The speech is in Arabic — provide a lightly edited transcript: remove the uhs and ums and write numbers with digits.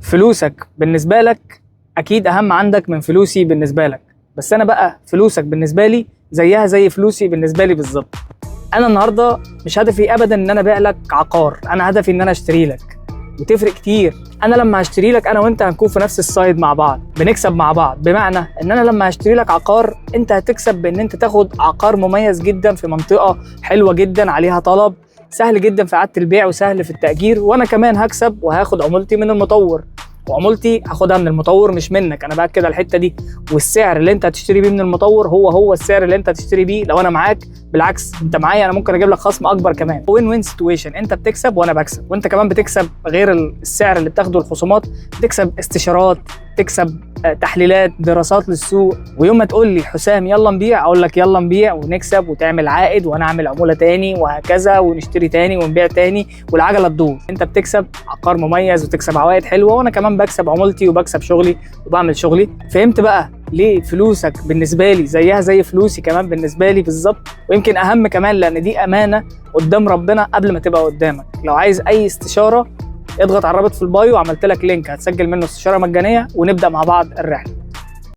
فلوسك بالنسبة لك أكيد أهم عندك من فلوسي بالنسبة لك، بس أنا بقى فلوسك بالنسبة لي زيها زي فلوسي بالنسبة لي بالظبط. أنا النهاردة مش هدفي أبدا إن أنا أبيع لك عقار، أنا هدفي إن أنا أشتري لك، وتفرق كتير. أنا لما هشتري لك أنا وأنت هنكون في نفس السايد مع بعض، بنكسب مع بعض، بمعنى إن أنا لما هشتري لك عقار أنت هتكسب بإن أنت تاخد عقار مميز جدا في منطقة حلوة جدا عليها طلب، سهل جدا في إعادة البيع وسهل في التأجير، وأنا كمان هكسب وهاخد عمولتي من المطور، وعمولتي هاخدها من المطور مش منك. انا باكد على الحته دي، والسعر اللي انت هتشتري بيه من المطور هو السعر اللي انت هتشتري بيه لو انا معاك. بالعكس انت معايا انا ممكن اجيب لك خصم اكبر كمان. وين وين سيتويشن، انت بتكسب وانا بكسب، وانت كمان بتكسب غير السعر اللي بتاخده الخصومات، بتكسب استشارات، تكسب تحليلات، دراسات للسوق. ويوم ما تقول لي حسام يلا نبيع، اقول لك يلا نبيع ونكسب وتعمل عائد وانا اعمل عموله تاني وهكذا، ونشتري تاني ونبيع تاني والعجله تدور. انت بتكسب عقار مميز وتكسب عوائد حلوه، وانا كمان بكسب عمولتي وبكسب شغلي وبعمل شغلي. فهمت بقى ليه فلوسك بالنسبه لي زيها زي فلوسي كمان بالنسبه لي بالظبط؟ ويمكن اهم كمان، لان دي امانه قدام ربنا قبل ما تبقى قدامك. لو عايز اي استشاره اضغط على الرابط في البايو، عملت لك لينك هتسجل منه استشاره مجانيه ونبدا مع بعض الرحله.